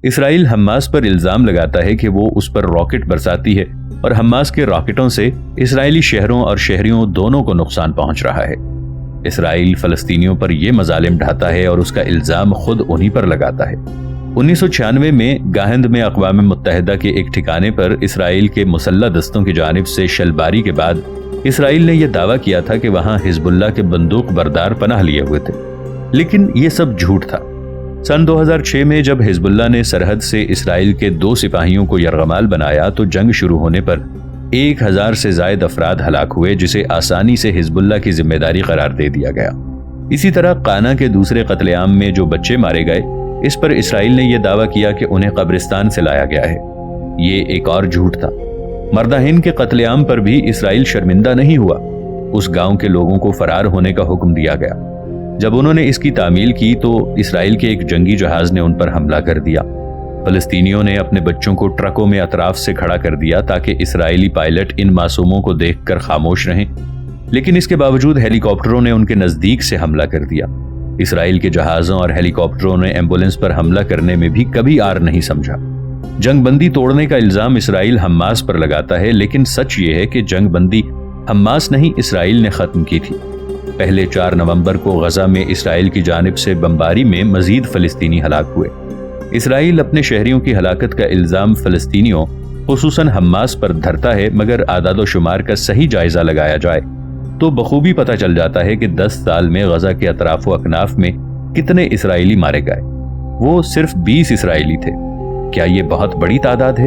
اسرائیل Hamas پر الزام لگاتا ہے کہ وہ اس پر راکٹ برساتی ہے اور حماس کے راکٹوں سے اسرائیلی شہروں اور شہریوں دونوں کو نقصان پہنچ رہا ہے۔ اسرائیل فلسطینیوں پر یہ مظالم ڈھاتا ہے اور اس کا الزام خود انہی پر لگاتا ہے۔ 1996 میں گاہند میں اقوام متحدہ کے ایک ٹھکانے پر اسرائیل کے مسلح دستوں کی جانب سے شلباری کے بعد اسرائیل نے یہ دعویٰ کیا تھا کہ وہاں حزب اللہ کے بندوق بردار پناہ لیے ہوئے تھے، لیکن یہ سب جھوٹ تھا۔ سن 2006 میں جب حزب اللہ نے سرحد سے اسرائیل کے 2 سپاہیوں کو یرغمال بنایا تو جنگ شروع ہونے پر 1000 سے زائد افراد ہلاک ہوئے، جسے آسانی سے حزب اللہ کی ذمہ داری قرار دے دیا گیا۔ اسی طرح قانا کے دوسرے قتل عام میں جو بچے مارے گئے، اس پر اسرائیل نے یہ دعویٰ کیا کہ انہیں قبرستان سے لایا گیا ہے۔ یہ ایک اور جھوٹ تھا۔ مردہ ہند کے قتل عام پر بھی اسرائیل شرمندہ نہیں ہوا۔ اس گاؤں کے لوگوں کو فرار ہونے کا حکم دیا گیا۔ جب انہوں نے اس کی تعمیل کی تو اسرائیل کے ایک جنگی جہاز نے ان پر حملہ کر دیا۔ فلسطینیوں نے اپنے بچوں کو ٹرکوں میں اطراف سے کھڑا کر دیا تاکہ اسرائیلی پائلٹ ان معصوموں کو دیکھ کر خاموش رہیں، لیکن اس کے باوجود ہیلی کاپٹروں نے ان کے نزدیک سے حملہ کر دیا۔ اسرائیل کے جہازوں اور ہیلی کاپٹروں نے ایمبولینس پر حملہ کرنے میں بھی کبھی آر نہیں سمجھا۔ جنگ بندی توڑنے کا الزام اسرائیل حماس پر لگاتا ہے، لیکن سچ یہ ہے کہ جنگ بندی حماس نہیں اسرائیل نے ختم کی تھی۔ پہلے 4 نومبر کو غزہ میں اسرائیل کی جانب سے بمباری میں مزید فلسطینی ہلاک ہوئے۔ اسرائیل اپنے شہریوں کی ہلاکت کا الزام فلسطینیوں خصوصاً حماس پر دھرتا ہے، مگر اعداد و شمار کا صحیح جائزہ لگایا جائے تو بخوبی پتہ چل جاتا ہے کہ 10 سال میں غزہ کے اطراف و اکناف میں کتنے اسرائیلی مارے گئے۔ وہ صرف 20 اسرائیلی تھے۔ کیا یہ بہت بڑی تعداد ہے؟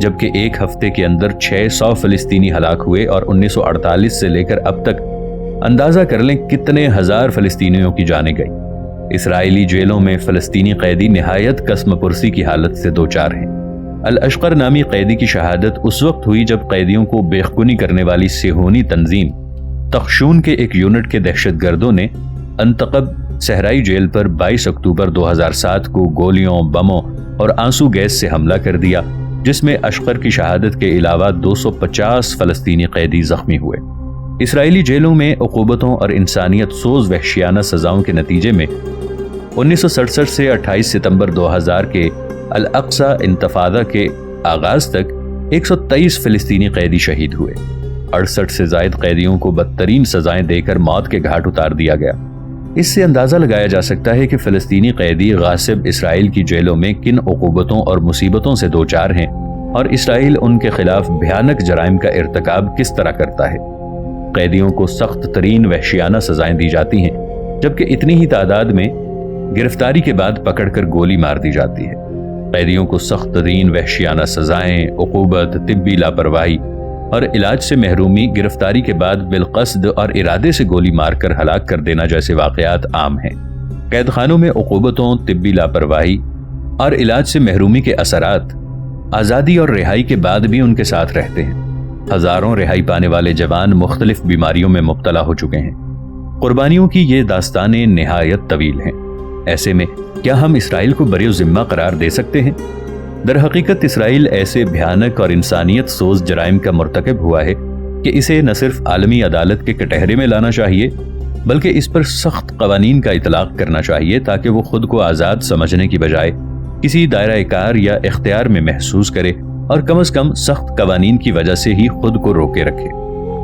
جبکہ ایک ہفتے کے اندر 600 فلسطینی ہلاک ہوئے اور 1948 سے لے کر اب تک اندازہ کر لیں کتنے ہزار فلسطینیوں کی جانیں گئی۔ اسرائیلی جیلوں میں فلسطینی قیدی نہایت قسم پرسی کی حالت سے دوچار ہیں۔ الاشقر نامی قیدی کی شہادت اس وقت ہوئی جب قیدیوں کو بےخونی کرنے والی صہیونی تنظیم تخشون کے ایک یونٹ کے دہشت گردوں نے انتقب صحرائی جیل پر 22 اکتوبر 2007 کو گولیوں، بموں اور آنسو گیس سے حملہ کر دیا، جس میں اشقر کی شہادت کے علاوہ 250 فلسطینی قیدی زخمی ہوئے۔ اسرائیلی جیلوں میں عقوبتوں اور انسانیت سوز وحشیانہ سزاؤں کے نتیجے میں 1967 سے 28 ستمبر 2000 کے الاقصی انتفاضہ کے آغاز تک 123 فلسطینی قیدی شہید ہوئے۔ 68 سے زائد قیدیوں کو بدترین سزائیں دے کر موت کے گھاٹ اتار دیا گیا۔ اس سے اندازہ لگایا جا سکتا ہے کہ فلسطینی قیدی غاصب اسرائیل کی جیلوں میں کن عقوبتوں اور مصیبتوں سے دوچار ہیں، اور اسرائیل ان کے خلاف بھیانک جرائم کا ارتکاب کس طرح کرتا ہے۔ قیدیوں کو سخت ترین وحشیانہ سزائیں دی جاتی ہیں، جبکہ اتنی ہی تعداد میں گرفتاری کے بعد پکڑ کر گولی مار دی جاتی ہے۔ قیدیوں کو سخت ترین وحشیانہ سزائیں، عقوبت، طبی لاپرواہی اور علاج سے محرومی، گرفتاری کے بعد بالقصد اور ارادے سے گولی مار کر ہلاک کر دینا جیسے واقعات عام ہیں۔ قید خانوں میں عقوبتوں، طبی لاپرواہی اور علاج سے محرومی کے اثرات آزادی اور رہائی کے بعد بھی ان کے ساتھ رہتے ہیں۔ ہزاروں رہائی پانے والے جوان مختلف بیماریوں میں مبتلا ہو چکے ہیں۔ قربانیوں کی یہ داستانیں نہایت طویل ہیں۔ ایسے میں کیا ہم اسرائیل کو بری ذمہ قرار دے سکتے ہیں؟ در حقیقت اسرائیل ایسے بھیانک اور انسانیت سوز جرائم کا مرتکب ہوا ہے کہ اسے نہ صرف عالمی عدالت کے کٹہرے میں لانا چاہیے، بلکہ اس پر سخت قوانین کا اطلاق کرنا چاہیے تاکہ وہ خود کو آزاد سمجھنے کی بجائے کسی دائرہ کار یا اختیار میں محسوس کرے، اور کم از کم سخت قوانین کی وجہ سے ہی خود کو روکے رکھے۔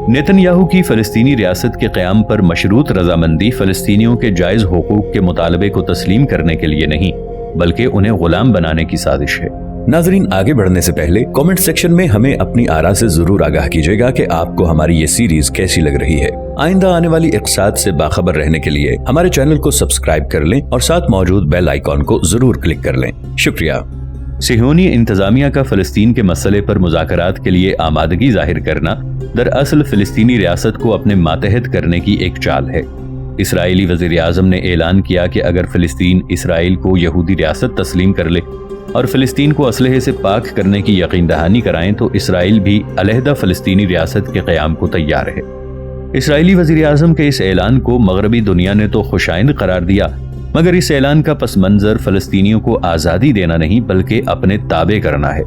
نیتن یاہو کی فلسطینی ریاست کے قیام پر مشروط رضامندی فلسطینیوں کے جائز حقوق کے مطالبے کو تسلیم کرنے کے لیے نہیں، بلکہ انہیں غلام بنانے کی سازش ہے۔ ناظرین، آگے بڑھنے سے پہلے کامنٹ سیکشن میں ہمیں اپنی آراء سے ضرور آگاہ کیجیے گا کہ آپ کو ہماری یہ سیریز کیسی لگ رہی ہے۔ آئندہ آنے والی اقساط سے باخبر رہنے کے لیے ہمارے چینل کو سبسکرائب کر لیں اور ساتھ موجود بیل آئیکن کو ضرور کلک کر لیں۔ شکریہ۔ صہیونی انتظامیہ کا فلسطین کے مسئلے پر مذاکرات کے لیے آمادگی ظاہر کرنا دراصل فلسطینی ریاست کو اپنے ماتحت کرنے کی ایک چال ہے۔ اسرائیلی وزیر اعظم نے اعلان کیا کہ اگر فلسطین اسرائیل کو یہودی ریاست تسلیم کر لے اور فلسطین کو اسلحے سے پاک کرنے کی یقین دہانی کرائیں تو اسرائیل بھی علیحدہ فلسطینی ریاست کے قیام کو تیار ہے۔ اسرائیلی وزیر اعظم کے اس اعلان کو مغربی دنیا نے تو خوشائند قرار دیا، مگر اس اعلان کا پس منظر فلسطینیوں کو آزادی دینا نہیں بلکہ اپنے تابع کرنا ہے،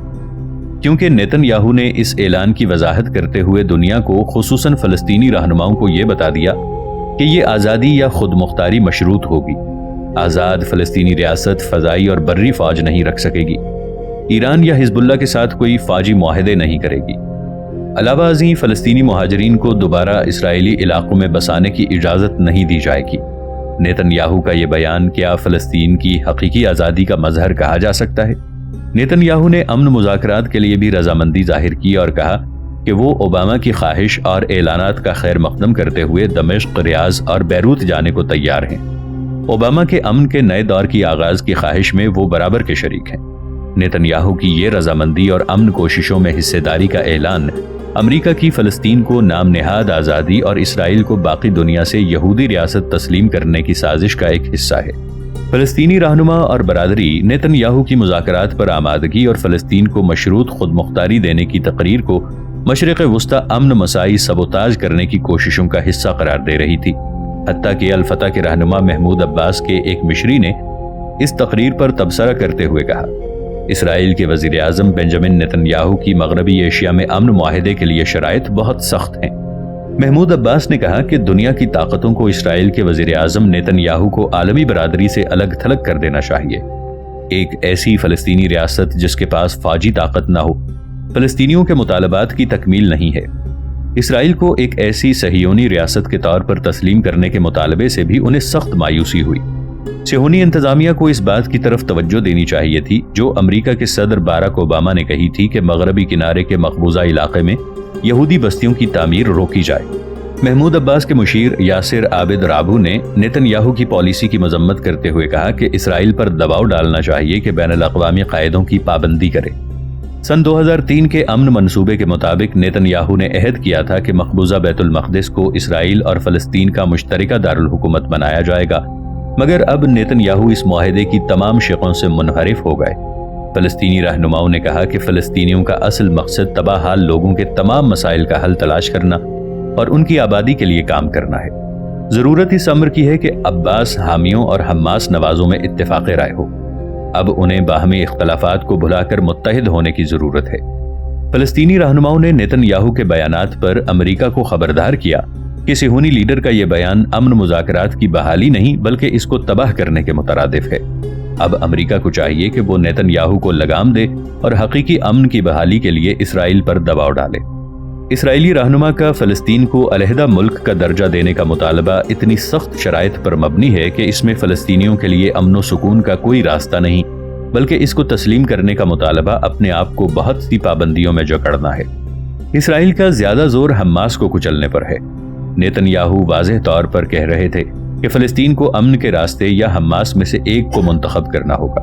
کیونکہ نیتن یاہو نے اس اعلان کی وضاحت کرتے ہوئے دنیا کو خصوصاً فلسطینی رہنماؤں کو یہ بتا دیا کہ یہ آزادی یا خود مختاری مشروط ہوگی۔ آزاد فلسطینی ریاست فضائی اور بری فوج نہیں رکھ سکے گی۔ ایران یا حزب اللہ کے ساتھ کوئی فوجی معاہدے نہیں کرے گی۔ علاوہ ازیں فلسطینی مہاجرین کو دوبارہ اسرائیلی علاقوں میں بسانے کی اجازت نہیں دی جائے گی۔ نیتن یاہو کا یہ بیان کیا فلسطین کی حقیقی آزادی کا مظہر کہا جا سکتا ہے؟ نیتن یاہو نے امن مذاکرات کے لیے بھی رضامندی ظاہر کی اور کہا کہ وہ اوباما کی خواہش اور اعلانات کا خیر مقدم کرتے ہوئے دمشق، ریاض اور بیروت جانے کو تیار ہیں۔ اوباما کے امن کے نئے دور کی آغاز کی خواہش میں وہ برابر کے شریک ہیں۔ نیتن یاہو کی یہ رضامندی اور امن کوششوں میں حصے داری کا اعلان امریکہ کی فلسطین کو نام نہاد آزادی اور اسرائیل کو باقی دنیا سے یہودی ریاست تسلیم کرنے کی سازش کا ایک حصہ ہے۔ فلسطینی رہنما اور برادری نیتن یاہو کی مذاکرات پر آمادگی اور فلسطین کو مشروط خود مختاری دینے کی تقریر کو مشرق وسطی امن مساعی سبوتاژ کرنے کی کوششوں کا حصہ قرار دے رہی تھی۔ حتیٰ کہ الفتح کے رہنما محمود عباس کے ایک مشری نے اس تقریر پر تبصرہ کرتے ہوئے کہا، اسرائیل کے وزیر اعظم بنجامن نیتن یاہو کی مغربی ایشیا میں امن معاہدے کے لیے شرائط بہت سخت ہیں۔ محمود عباس نے کہا کہ دنیا کی طاقتوں کو اسرائیل کے وزیر اعظم نیتن یاہو کو عالمی برادری سے الگ تھلگ کر دینا چاہیے۔ ایک ایسی فلسطینی ریاست جس کے پاس فوجی طاقت نہ ہو، فلسطینیوں کے مطالبات کی تکمیل نہیں ہے۔ اسرائیل کو ایک ایسی صہیونی ریاست کے طور پر تسلیم کرنے کے مطالبے سے بھی انہیں سخت مایوسی ہوئی۔ صہیونی انتظامیہ کو اس بات کی طرف توجہ دینی چاہیے تھی جو امریکہ کے صدر باراک اوباما نے کہی تھی کہ مغربی کنارے کے مقبوضہ علاقے میں یہودی بستیوں کی تعمیر روکی جائے۔ محمود عباس کے مشیر یاسر عابد رابو نے نیتن یاہو کی پالیسی کی مذمت کرتے ہوئے کہا کہ اسرائیل پر دباؤ ڈالنا چاہیے کہ بین الاقوامی قاعدوں کی پابندی کرے۔ سن 2003 کے امن منصوبے کے مطابق نیتن یاہو نے عہد کیا تھا کہ مقبوضہ بیت المقدس کو اسرائیل اور فلسطین کا مشترکہ دارالحکومت بنایا جائے گا، مگر اب نیتن یاہو اس معاہدے کی تمام شقوں سے منحرف ہو گئے۔ فلسطینی رہنماؤں نے کہا کہ فلسطینیوں کا اصل مقصد تباہ حال لوگوں کے تمام مسائل کا حل تلاش کرنا اور ان کی آبادی کے لیے کام کرنا ہے۔ ضرورت اس امر کی ہے کہ عباس حامیوں اور حماس نوازوں میں اتفاق رائے ہو۔ اب انہیں باہمی اختلافات کو بھلا کر متحد ہونے کی ضرورت ہے۔ فلسطینی رہنماؤں نے نیتن یاہو کے بیانات پر امریکہ کو خبردار کیا کہ صہیونی لیڈر کا یہ بیان امن مذاکرات کی بحالی نہیں بلکہ اس کو تباہ کرنے کے مترادف ہے۔ اب امریکہ کو چاہیے کہ وہ نیتن یاہو کو لگام دے اور حقیقی امن کی بحالی کے لیے اسرائیل پر دباؤ ڈالے۔ اسرائیلی رہنما کا فلسطین کو علیحدہ ملک کا درجہ دینے کا مطالبہ اتنی سخت شرائط پر مبنی ہے کہ اس میں فلسطینیوں کے لیے امن و سکون کا کوئی راستہ نہیں، بلکہ اس کو تسلیم کرنے کا مطالبہ اپنے آپ کو بہت سی پابندیوں میں جکڑنا ہے۔ اسرائیل کا زیادہ زور حماس کو کچلنے پر ہے۔ نیتن یاہو واضح طور پر کہہ رہے تھے کہ فلسطین کو امن کے راستے یا حماس میں سے ایک کو منتخب کرنا ہوگا۔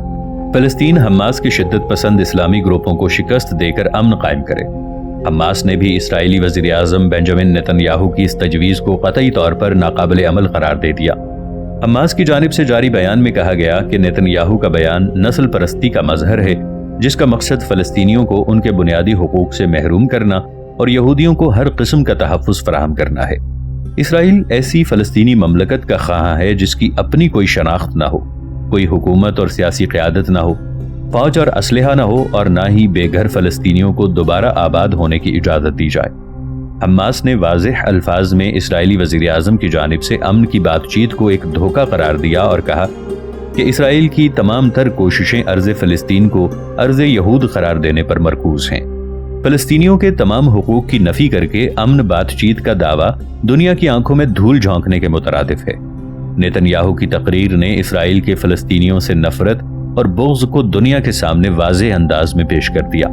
فلسطین حماس کے شدت پسند اسلامی گروپوں کو شکست دے کر امن قائم کرے۔ حماس نے بھی اسرائیلی وزیر اعظم بنجامن نیتن یاہو کی اس تجویز کو قطعی طور پر ناقابل عمل قرار دے دیا۔ حماس کی جانب سے جاری بیان میں کہا گیا کہ نیتن یاہو کا بیان نسل پرستی کا مظہر ہے جس کا مقصد فلسطینیوں کو ان کے بنیادی حقوق سے محروم کرنا اور یہودیوں کو ہر قسم کا تحفظ فراہم کرنا ہے۔ اسرائیل ایسی فلسطینی مملکت کا خواہاں ہے جس کی اپنی کوئی شناخت نہ ہو، کوئی حکومت اور سیاسی قیادت نہ ہو، فوج اور اسلحہ نہ ہو اور نہ ہی بے گھر فلسطینیوں کو دوبارہ آباد ہونے کی اجازت دی جائے۔ حماس نے واضح الفاظ میں اسرائیلی وزیر اعظم کی جانب سے امن کی بات چیت کو ایک دھوکہ قرار دیا اور کہا کہ اسرائیل کی تمام تر کوششیں ارض فلسطین کو ارض یہود قرار دینے پر مرکوز ہیں۔ فلسطینیوں کے تمام حقوق کی نفی کر کے امن بات چیت کا دعویٰ دنیا کی آنکھوں میں دھول جھونکنے کے مترادف ہے۔ نیتن یاہو کی تقریر نے اسرائیل کے فلسطینیوں سے نفرت اور بغض کو دنیا کے سامنے واضح انداز میں پیش کر دیا۔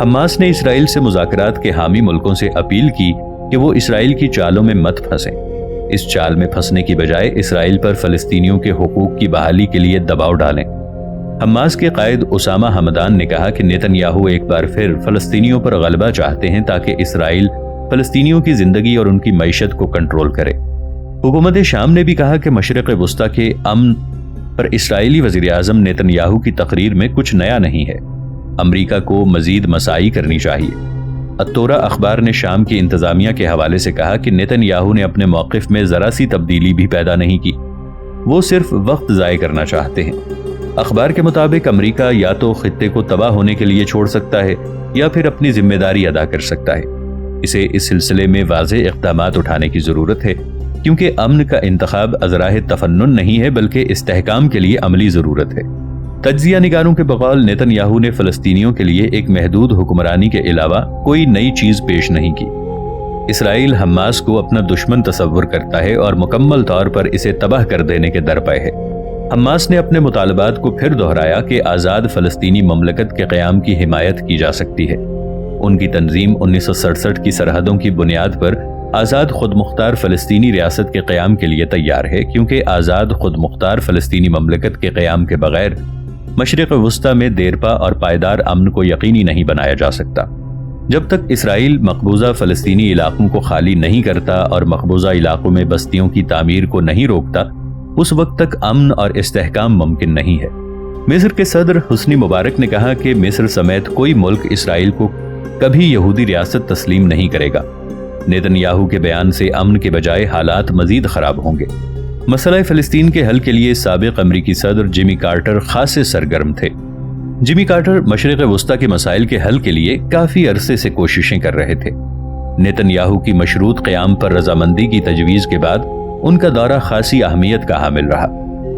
حماس نے اسرائیل سے مذاکرات کے حامی ملکوں سے اپیل کی کہ وہ اسرائیل کی چالوں میں مت پھنسیں۔ اس چال میں پھنسنے کی بجائے اسرائیل پر فلسطینیوں کے حقوق کی بحالی کے لیے دباؤ ڈالیں۔ حماس کے قائد اسامہ حمدان نے کہا کہ نیتن یاہو ایک بار پھر فلسطینیوں پر غلبہ چاہتے ہیں تاکہ اسرائیل فلسطینیوں کی زندگی اور ان کی معیشت کو کنٹرول کرے۔ حکومت شام نے بھی کہا کہ مشرق وسطی کے امن پر اسرائیلی وزیر اعظم نیتن یاہو کی تقریر میں کچھ نیا نہیں ہے۔ امریکہ کو مزید مساعی کرنی چاہیے۔ التورا اخبار نے شام کی انتظامیہ کے حوالے سے کہا کہ نیتن یاہو نے اپنے موقف میں ذرا سی تبدیلی بھی پیدا نہیں کی، وہ صرف وقت ضائع کرنا چاہتے ہیں۔ اخبار کے مطابق امریکہ یا تو خطے کو تباہ ہونے کے لیے چھوڑ سکتا ہے یا پھر اپنی ذمہ داری ادا کر سکتا ہے۔ اسے اس سلسلے میں واضح اقدامات اٹھانے کی ضرورت ہے۔ کیونکہ امن کا انتخاب ازراہ تفنن نہیں ہے بلکہ استحکام کے لیے عملی ضرورت ہے۔ تجزیہ نگاروں کے بقول نیتن یاہو نے فلسطینیوں کے لیے ایک محدود حکمرانی کے علاوہ کوئی نئی چیز پیش نہیں کی۔ اسرائیل حماس کو اپنا دشمن تصور کرتا ہے اور مکمل طور پر اسے تباہ کر دینے کے درپے ہے۔ حماس نے اپنے مطالبات کو پھر دہرایا کہ آزاد فلسطینی مملکت کے قیام کی حمایت کی جا سکتی ہے۔ ان کی تنظیم 1967 کی سرحدوں کی بنیاد پر آزاد خود مختار فلسطینی ریاست کے قیام کے لیے تیار ہے، کیونکہ آزاد خود مختار فلسطینی مملکت کے قیام کے بغیر مشرق وسطی میں دیرپا اور پائیدار امن کو یقینی نہیں بنایا جا سکتا۔ جب تک اسرائیل مقبوضہ فلسطینی علاقوں کو خالی نہیں کرتا اور مقبوضہ علاقوں میں بستیوں کی تعمیر کو نہیں روکتا، اس وقت تک امن اور استحکام ممکن نہیں ہے۔ مصر کے صدر حسنی مبارک نے کہا کہ مصر سمیت کوئی ملک اسرائیل کو کبھی یہودی ریاست تسلیم نہیں کرے گا۔ نیتن یاہو کے بیان سے امن کے بجائے حالات مزید خراب ہوں گے۔ مسئلہ فلسطین کے حل کے لیے سابق امریکی صدر جیمی کارٹر خاصے سرگرم تھے۔ جیمی کارٹر مشرق وسطی کے مسائل کے حل کے لیے کافی عرصے سے کوششیں کر رہے تھے۔ نیتن یاہو کی مشروط قیام پر رضامندی کی تجویز کے بعد ان کا دورہ خاصی اہمیت کا حامل رہا۔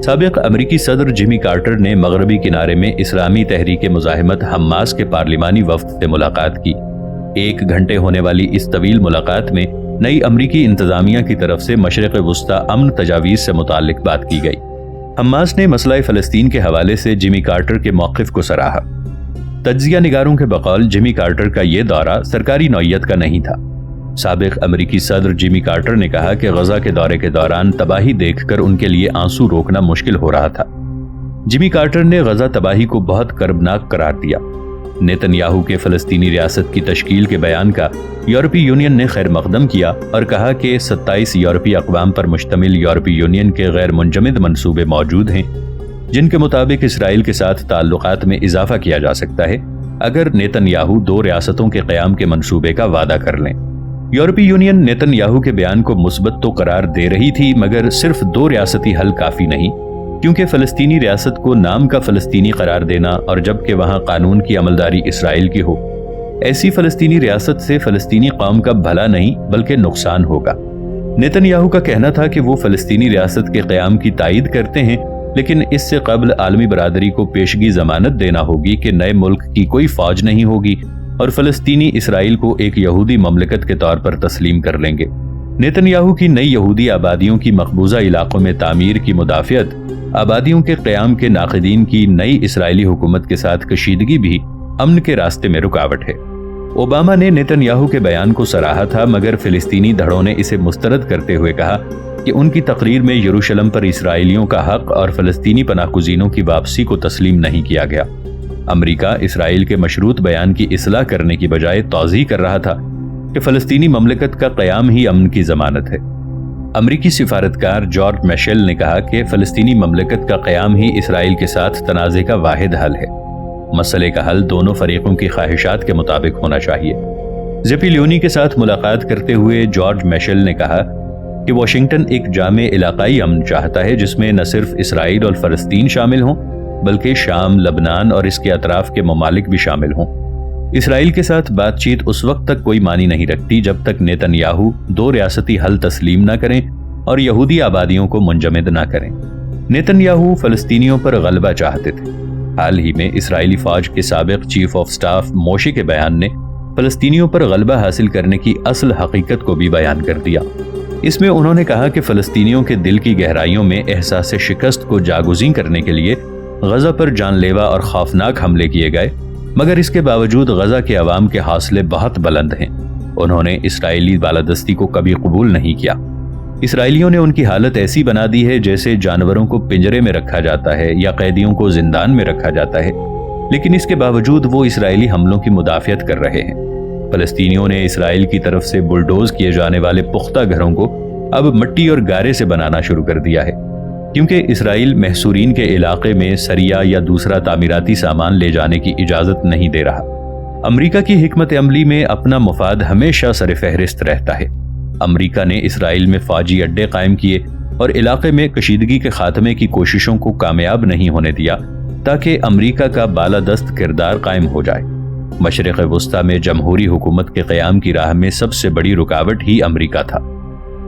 سابق امریکی صدر جیمی کارٹر نے مغربی کنارے میں اسلامی تحریک مزاحمت حماس کے پارلیمانی وفد سے ملاقات کی۔ 1 گھنٹے ہونے والی اس طویل ملاقات میں نئی امریکی انتظامیہ کی طرف سے مشرق وسطی امن تجاویز سے متعلق بات کی گئی۔ حماس نے مسئلہ فلسطین کے حوالے سے جیمی کارٹر کے موقف کو سراہا۔ تجزیہ نگاروں کے بقول جیمی کارٹر کا یہ دورہ سرکاری نوعیت کا نہیں تھا۔ سابق امریکی صدر جیمی کارٹر نے کہا کہ غزہ کے دورے کے دوران تباہی دیکھ کر ان کے لیے آنسو روکنا مشکل ہو رہا تھا۔ جیمی کارٹر نے غزہ تباہی کو بہت کربناک قرار دیا۔ نیتن یاہو کے فلسطینی ریاست کی تشکیل کے بیان کا یورپی یونین نے خیر مقدم کیا اور کہا کہ 27 یورپی اقوام پر مشتمل یورپی یونین کے غیر منجمد منصوبے موجود ہیں، جن کے مطابق اسرائیل کے ساتھ تعلقات میں اضافہ کیا جا سکتا ہے اگر نیتن یاہو 2 ریاستوں کے قیام کے منصوبے کا وعدہ کر لیں۔ یورپی یونین نیتن یاہو کے بیان کو مثبت تو قرار دے رہی تھی، مگر صرف 2 ریاستی حل کافی نہیں، کیونکہ فلسطینی ریاست کو نام کا فلسطینی قرار دینا اور جبکہ وہاں قانون کی عملداری اسرائیل کی ہو، ایسی فلسطینی ریاست سے فلسطینی قوم کا بھلا نہیں بلکہ نقصان ہوگا۔ نیتن یاہو کا کہنا تھا کہ وہ فلسطینی ریاست کے قیام کی تائید کرتے ہیں، لیکن اس سے قبل عالمی برادری کو پیشگی ضمانت دینا ہوگی کہ نئے ملک کی کوئی فوج نہیں ہوگی اور فلسطینی اسرائیل کو ایک یہودی مملکت کے طور پر تسلیم کر لیں گے۔ نیتن یاہو کی نئی یہودی آبادیوں کی مقبوضہ علاقوں میں تعمیر کی مدافعت، آبادیوں کے قیام کے ناقدین کی نئی اسرائیلی حکومت کے ساتھ کشیدگی بھی امن کے راستے میں رکاوٹ ہے۔ اوباما نے نیتن یاہو کے بیان کو سراہا تھا، مگر فلسطینی دھڑوں نے اسے مسترد کرتے ہوئے کہا کہ ان کی تقریر میں یروشلم پر اسرائیلیوں کا حق اور فلسطینی پناہ گزینوں کی واپسی کو تسلیم نہیں کیا گیا۔ امریکہ اسرائیل کے مشروط بیان کی اصلاح کرنے کی بجائے توضیح کر رہا تھا کہ فلسطینی مملکت کا قیام ہی امن کی ضمانت ہے۔ امریکی سفارتکار جارج میشل نے کہا کہ فلسطینی مملکت کا قیام ہی اسرائیل کے ساتھ تنازع کا واحد حل ہے۔ مسئلے کا حل دونوں فریقوں کی خواہشات کے مطابق ہونا چاہیے۔ زپی لیونی کے ساتھ ملاقات کرتے ہوئے جارج میشل نے کہا کہ واشنگٹن ایک جامع علاقائی امن چاہتا ہے جس میں نہ صرف اسرائیل اور فلسطین شامل ہوں بلکہ شام، لبنان اور اس کے اطراف کے ممالک بھی شامل ہوں۔ اسرائیل کے ساتھ بات چیت اس وقت تک کوئی معنی نہیں رکھتی جب تک نیتن یاہو 2 ریاستی حل تسلیم نہ کریں اور یہودی آبادیوں کو منجمد نہ کریں۔ نیتن یاہو فلسطینیوں پر غلبہ چاہتے تھے۔ حال ہی میں اسرائیلی فوج کے سابق چیف آف سٹاف موشے کے بیان نے فلسطینیوں پر غلبہ حاصل کرنے کی اصل حقیقت کو بھی بیان کر دیا۔ اس میں انہوں نے کہا کہ فلسطینیوں کے دل کی گہرائیوں میں احساس شکست کو جاگزین کرنے کے لیے غزہ پر جان لیوا اور خوفناک حملے کیے گئے، مگر اس کے باوجود غزہ کے عوام کے حوصلے بہت بلند ہیں۔ انہوں نے اسرائیلی بالادستی کو کبھی قبول نہیں کیا۔ اسرائیلیوں نے ان کی حالت ایسی بنا دی ہے جیسے جانوروں کو پنجرے میں رکھا جاتا ہے یا قیدیوں کو زندان میں رکھا جاتا ہے، لیکن اس کے باوجود وہ اسرائیلی حملوں کی مدافعت کر رہے ہیں۔ فلسطینیوں نے اسرائیل کی طرف سے بلڈوز کیے جانے والے پختہ گھروں کو اب مٹی اور گارے سے بنانا شروع کر دیا ہے، کیونکہ اسرائیل محصورین کے علاقے میں سریہ یا دوسرا تعمیراتی سامان لے جانے کی اجازت نہیں دے رہا۔ امریکہ کی حکمت عملی میں اپنا مفاد ہمیشہ سر فہرست رہتا ہے۔ امریکہ نے اسرائیل میں فوجی اڈے قائم کیے اور علاقے میں کشیدگی کے خاتمے کی کوششوں کو کامیاب نہیں ہونے دیا تاکہ امریکہ کا بالادست کردار قائم ہو جائے۔ مشرق وسطی میں جمہوری حکومت کے قیام کی راہ میں سب سے بڑی رکاوٹ ہی امریکہ تھا۔